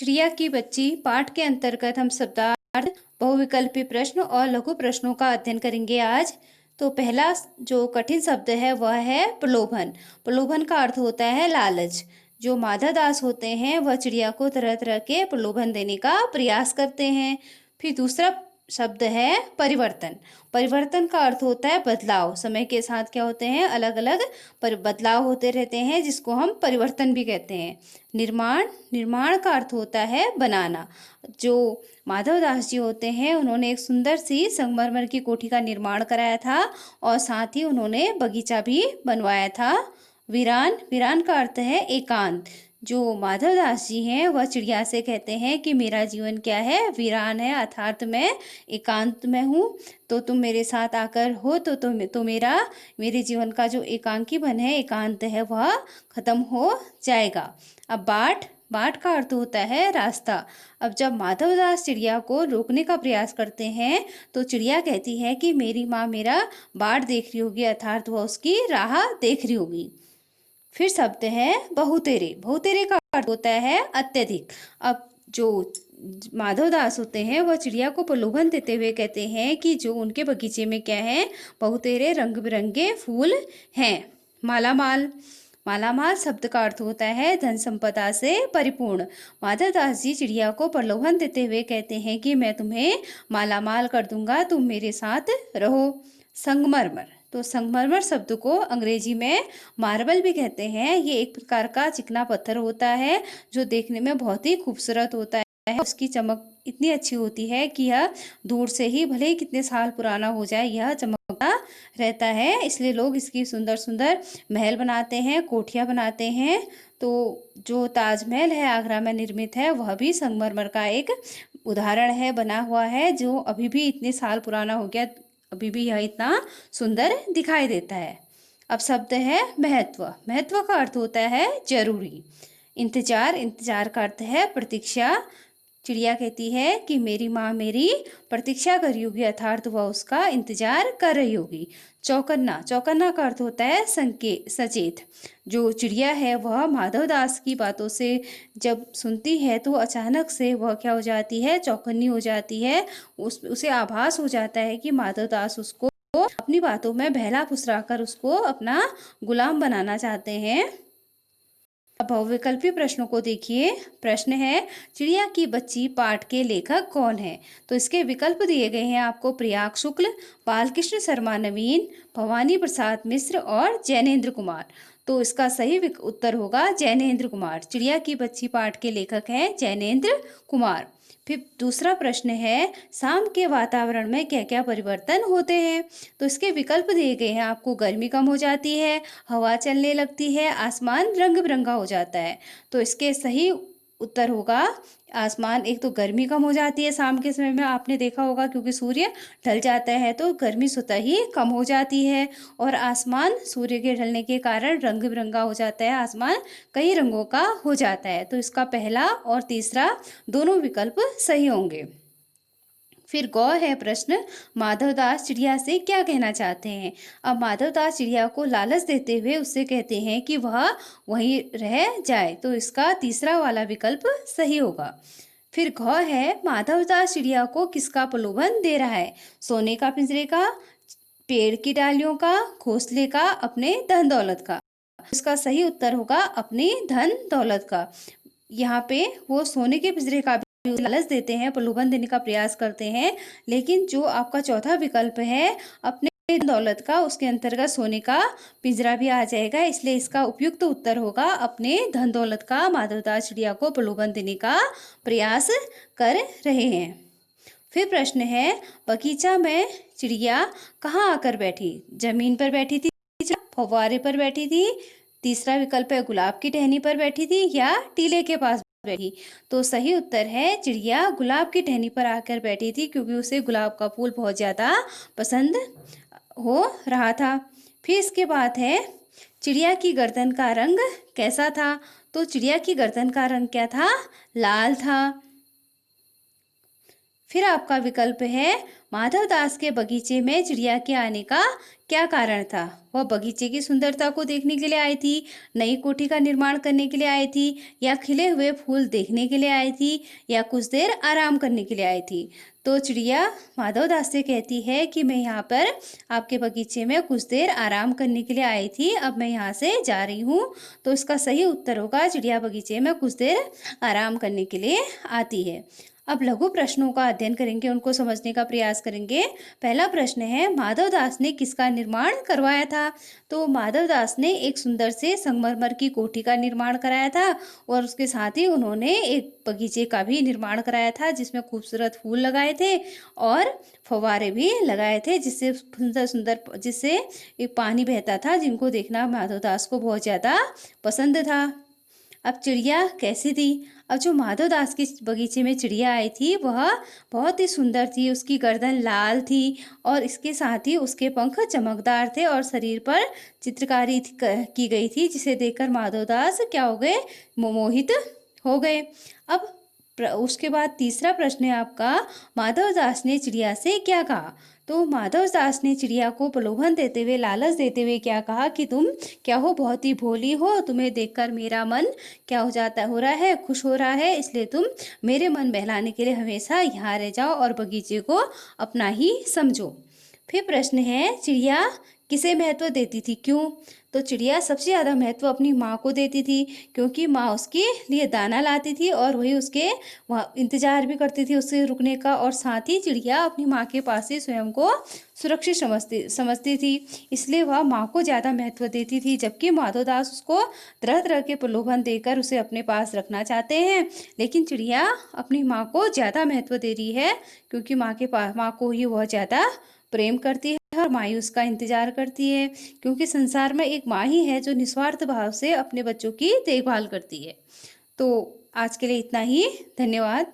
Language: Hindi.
चिड़िया की बच्ची पाठ के अंतर्गत हम शब्दार्थ, बहुविकल्पी प्रश्न और लघु प्रश्नों का अध्ययन करेंगे आज। तो पहला जो कठिन शब्द है वह है प्रलोभन। प्रलोभन का अर्थ होता है लालच। जो माधव दास होते हैं वह चिड़िया को तरह तरह के प्रलोभन देने का प्रयास करते हैं। फिर दूसरा शब्द है परिवर्तन। परिवर्तन का अर्थ होता है बदलाव। समय के साथ क्या होते हैं, अलग अलग बदलाव होते रहते हैं, जिसको हम परिवर्तन भी कहते हैं। निर्माण, निर्माण का अर्थ होता है बनाना। जो माधव दास जी होते हैं उन्होंने एक सुंदर सी संगमरमर की कोठी का निर्माण कराया था और साथ ही उन्होंने बगीचा भी बनवाया था। वीरान, वीरान का अर्थ है एकांत। जो माधव दास जी हैं वह चिड़िया से कहते हैं कि मेरा जीवन क्या है, वीरान है, अर्थात मैं एकांत में हूँ। तो तुम मेरे साथ आकर हो तो मेरा मेरे जीवन का जो एकांकीपन है, एकांत है, वह खत्म हो जाएगा। अब बाट, बाट का अर्थ होता है रास्ता। अब जब माधव दास चिड़िया को रोकने का प्रयास करते हैं तो चिड़िया कहती है कि मेरी माँ मेरा बाट देख रही होगी, अर्थात वह उसकी राह देख रही होगी। फिर शब्द है बहुतेरे। बहुतेरे का अर्थ होता है अत्यधिक। अब जो माधव दास होते हैं वह चिड़िया को प्रलोभन देते हुए कहते हैं कि जो उनके बगीचे में क्या है, बहुतेरे रंग बिरंगे फूल हैं। मालामाल, मालामाल शब्द का अर्थ होता है धन संपदा से परिपूर्ण। माधव दास जी चिड़िया को प्रलोभन देते हुए कहते हैं कि मैं तुम्हें मालामाल कर दूंगा, तुम मेरे साथ रहो। संगमरमर, तो संगमरमर शब्द को अंग्रेजी में मार्बल भी कहते हैं। ये एक प्रकार का चिकना पत्थर होता है जो देखने में बहुत ही खूबसूरत होता है। उसकी चमक इतनी अच्छी होती है कि यह दूर से ही, भले ही कितने साल पुराना हो जाए, यह चमकता रहता है। इसलिए लोग इसकी सुंदर सुंदर महल बनाते हैं, कोठियाँ बनाते हैं। तो जो ताजमहल है आगरा में निर्मित है वह भी संगमरमर का एक उदाहरण है, बना हुआ है, जो अभी भी इतने साल पुराना हो गया, अभी भी यह इतना सुंदर दिखाई देता है। अब शब्द है महत्व। महत्व का अर्थ होता है जरूरी। इंतजार, इंतजार का अर्थ है प्रतीक्षा। चिड़िया कहती है कि मेरी माँ मेरी प्रतीक्षा कर रही होगी, अर्थात वह उसका इंतजार कर रही होगी। चौकन्ना, चौकन्ना का अर्थ होता है सचेत। जो चिड़िया है वह माधव दास की बातों से जब सुनती है तो अचानक से वह क्या हो जाती है, चौकन्नी हो जाती है। उसे आभास हो जाता है कि माधव दास उसको अपनी बातों में बहला फुसलाकर उसको अपना गुलाम बनाना चाहते हैं। अब बहुविकल्पी प्रश्नों को देखिए। प्रश्न है चिड़िया की बच्ची पाठ के लेखक कौन है? तो इसके विकल्प दिए गए हैं आपको। प्रयाग शुक्ल, बालकृष्ण शर्मा नवीन, भवानी प्रसाद मिश्र और जैनेन्द्र कुमार। तो इसका सही उत्तर होगा जैनेन्द्र कुमार। चिड़िया की बच्ची पाठ के लेखक हैं जैनेन्द्र कुमार। फिर दूसरा प्रश्न है शाम के वातावरण में क्या क्या परिवर्तन होते हैं? तो इसके विकल्प दिए गए हैं आपको। गर्मी कम हो जाती है, हवा चलने लगती है, आसमान रंग बिरंगा हो जाता है। तो इसके सही उत्तर होगा आसमान। एक तो गर्मी कम हो जाती है शाम के समय में, आपने देखा होगा, क्योंकि सूर्य ढल जाता है तो गर्मी स्वतः ही कम हो जाती है। और आसमान सूर्य के ढलने के कारण रंग बिरंगा हो जाता है, आसमान कई रंगों का हो जाता है। तो इसका पहला और तीसरा दोनों विकल्प सही होंगे। फिर गौ है प्रश्न, माधवदास चिड़िया से क्या कहना चाहते हैं? अब माधवदास चिड़िया को लालच देते हुए उससे कहते हैं कि वह वहीं रह जाए। तो इसका तीसरा वाला विकल्प सही होगा। फिर घ है माधवदास चिड़िया को किसका प्रलोभन दे रहा है? सोने का पिंजरे का, पेड़ की डालियों का, घोंसले का, अपने धन दौलत का। इसका सही उत्तर होगा अपनी धन दौलत का। यहाँ पे वो सोने के पिंजरे का लालच देते हैं, प्रलोभन देने का प्रयास करते हैं, लेकिन जो आपका चौथा विकल्प है अपने दौलत का, उसके अंतर्गत सोने का पिंजरा भी आ जाएगा। इसलिए इसका उपयुक्त उत्तर होगा अपने धन दौलत का माधवदास चिड़िया को प्रलोभन देने का प्रयास कर रहे हैं। फिर प्रश्न है बगीचा में चिड़िया कहाँ आकर बैठी? जमीन पर बैठी थी, फव्वारे पर बैठी थी, तीसरा विकल्प है गुलाब की टहनी पर बैठी थी, या टीले के पास बैठी। तो सही उत्तर है चिड़िया गुलाब की टहनी पर आकर बैठी थी, क्योंकि उसे गुलाब का फूल बहुत ज़्यादा पसंद हो रहा था। फिर इसके बाद है चिड़िया की गर्दन का रंग कैसा था? तो चिड़िया की गर्दन का रंग क्या था? लाल था। फिर आपका विकल्प है माधव दास के बगीचे में चिड़िया के आने का क्या कारण था? वह बगीचे की सुंदरता को देखने के लिए आई थी, नई कोठी का निर्माण करने के लिए आई थी, या खिले हुए फूल देखने के लिए आई थी, या कुछ देर आराम करने के लिए आई थी? तो चिड़िया माधव दास से कहती है कि मैं यहाँ पर आपके बगीचे में कुछ देर आराम करने के लिए आई थी, अब मैं यहाँ से जा रही हूँ। तो इसका सही उत्तर होगा चिड़िया बगीचे में कुछ देर आराम करने के लिए आती है। अब लघु प्रश्नों का अध्ययन करेंगे, उनको समझने का प्रयास करेंगे। पहला प्रश्न है, माधव दास ने किसका निर्माण करवाया था? तो माधव दास ने एक सुंदर से संगमरमर की कोठी का निर्माण कराया था और उसके साथ ही उन्होंने एक बगीचे का भी निर्माण कराया था जिसमें खूबसूरत फूल लगाए थे और फव्वारे भी लगाए थे जिससे सुंदर सुंदर जिससे एक पानी बहता था, जिनको देखना माधव दास को बहुत ज़्यादा पसंद था। अब चिड़िया कैसी थी? अब जो माधव दास के बगीचे में चिड़िया आई थी वह बहुत ही सुंदर थी। उसकी गर्दन लाल थी और इसके साथ ही उसके पंख चमकदार थे और शरीर पर चित्रकारी की गई थी, जिसे देखकर माधव दास क्या हो गए? मोहित हो गए। अब उसके बाद तीसरा प्रश्न है आपका, माधव दास ने चिड़िया से क्या कहा? तो माधव दास ने चिड़िया को प्रलोभन देते हुए, लालच देते हुए क्या कहा कि तुम क्या हो? बहुत ही भोली हो, तुम्हें देखकर मेरा मन क्या हो रहा है? खुश हो रहा है, इसलिए तुम मेरे मन बहलाने के लिए हमेशा यहाँ रह जाओ और बगीचे को अपना ही समझो। फिर प्रश्न है, चिड़िया किसे महत्व देती थी, क्यों? तो चिड़िया सबसे ज़्यादा महत्व अपनी माँ को देती थी, क्योंकि माँ उसके लिए दाना लाती थी और वही उसके वहाँ इंतजार भी करती थी उससे रुकने का, और साथ ही चिड़िया अपनी माँ के पास ही स्वयं को सुरक्षित समझती थी, इसलिए वह माँ को ज़्यादा महत्व देती थी। जबकि माधव दास उसको तरह तरह के प्रलोभन देकर उसे अपने पास रखना चाहते हैं, लेकिन चिड़िया अपनी माँ को ज़्यादा महत्व दे रही है, क्योंकि माँ को ही वह ज़्यादा प्रेम करती है और मायूस का इंतजार करती है, क्योंकि संसार में एक माँ ही है जो निस्वार्थ भाव से अपने बच्चों की देखभाल करती है। तो आज के लिए इतना ही। धन्यवाद।